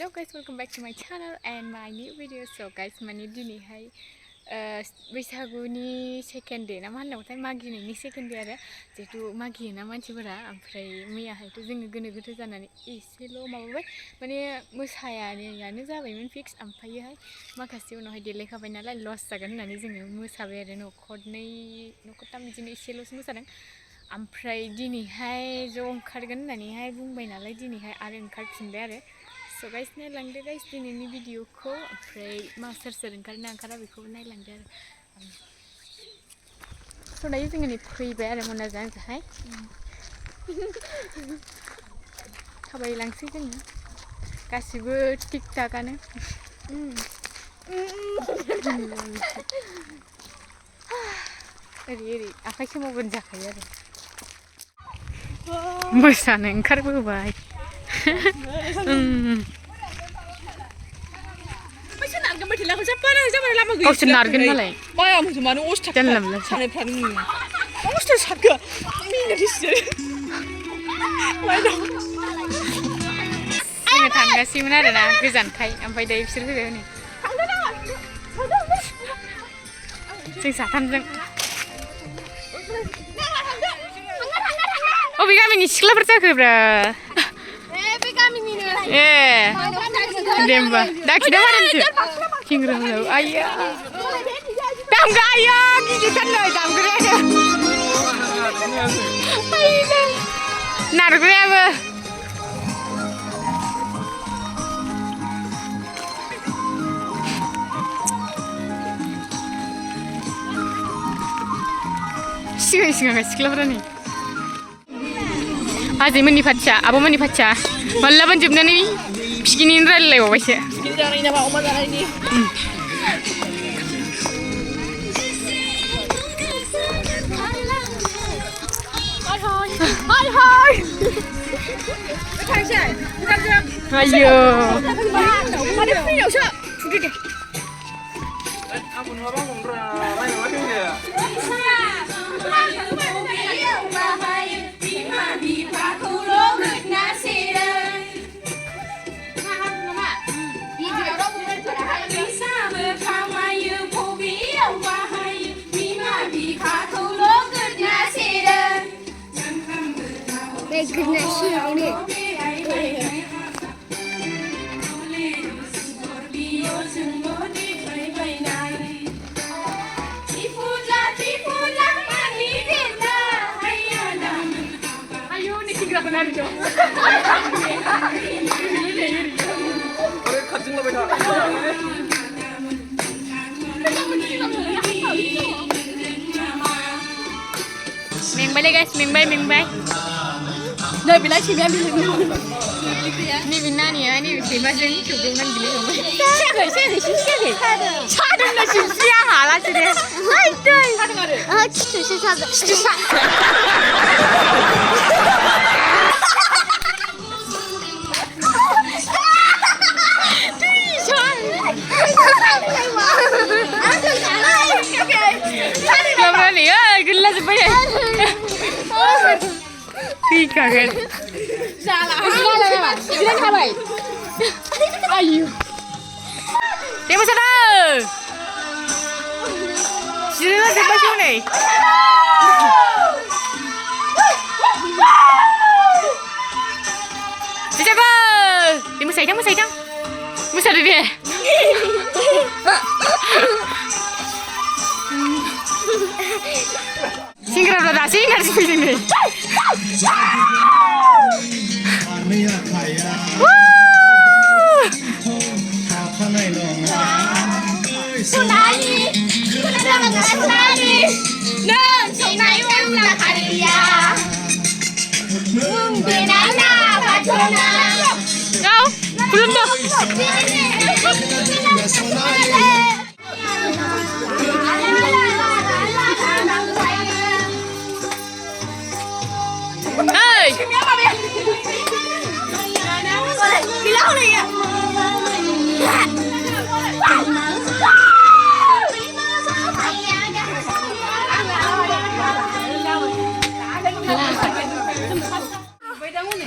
Hello guys, welcome back to my channel and my new video. So guys, माने दिनैहाय बैसागुनि second day ना मा होननांगौथाय मागिनायनि सेकेन्ड डे आरो जिहेतु मागियोना मानसिफोरा ओमफ्राय मैयाहायथ' जोङो गोनो गोथो जानानै एसेल' माबाबाय माने मोसायानो जाबायमोन फिक्स ओमफ्रायहाय माखासे उनावहाय देलायखाबाय नालाय लस जागोन होननानै जोङो मोसाबाय आरो न'खरथाम बिदिनो एसेल'सो मोसादों ओमफ्राय दिनैहाय ज' ओंखारगोन होननानैहाय बुंबाय नालाय दिनैहाय आरो ओंखारफिनबाय आरो स' गाइस नायलांदो गाइस दिनैनि भिडिअखौ ओमफ्राय मा सोर ओंखारना ओंखारा बेखौबो नायलांदो आरो स' दायो जोङो नै फैबाय आरो मोनाजों आंजोंहाय थाबायलांसै जोङो गासिबो थिग थाकानो ओरै आखाइ सोमावगोन जाखायो आरो मोसानो ओंखारबोबाय गावसोर नारगोन मालाय जानला मोनला जोङो थांगासिमोन आरोना गोजानखाय ओमफ्राय दायो बिसोर फैबाय हनै जों साथामजों अबे गामिनि सिख्लाफोर जाखोब्रा बे गामिनिनो ए दे होमबा दाखिदा मारैसो थिंग्राफोराव आइया दामगा आइया गिदिरथार नै दामग्रायानो आइया नारग्रायाबो सिगां सिख्लाफोरा नै आजैमोननि फाथिया आब'मोननि फाथिया मालाबानो जोबनानै पिकनिक रायलायलायबावबायसो पिकनिक जानायनि नामा अमा जानायनि हाय थांसै आयो माने फैनायावसो थुदो दे आंबो नङाबा हमब्रा रायलायबाय फैदो Mengbay guys, mengbay. Đây bị lấy chìm em đi rồi. Ni Vina nih ya, ni Vina jeng cukupan gini dong. Siapa? Cadang lah chim siapa lah sih deh. Aduh. Cadang ada. Cici siapa? Gelas apa ya? Tiga kan? Salah. Bilang apa? Ayo. Dia mana? Sini siapa sih ni? Siapa? Dia musai dang. Musai dia. Singgah berada singgah di sini. Kau belum tuh. Hey! Bilang nih ya.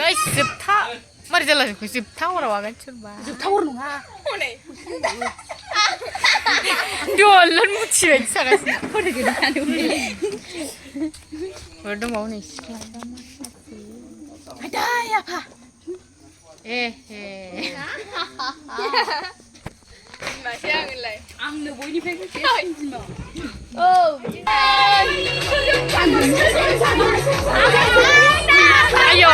Guys, sebta tower जालाजोबखो टावाराव आगान सोरबा tower नङा दलन मुथि बायदि सागासिनो दंबावो नै सिख्ला आयदै आफा ए मासै आंलाय आंनो बयनिफ्रायबो देरसिन बिमा औ ayo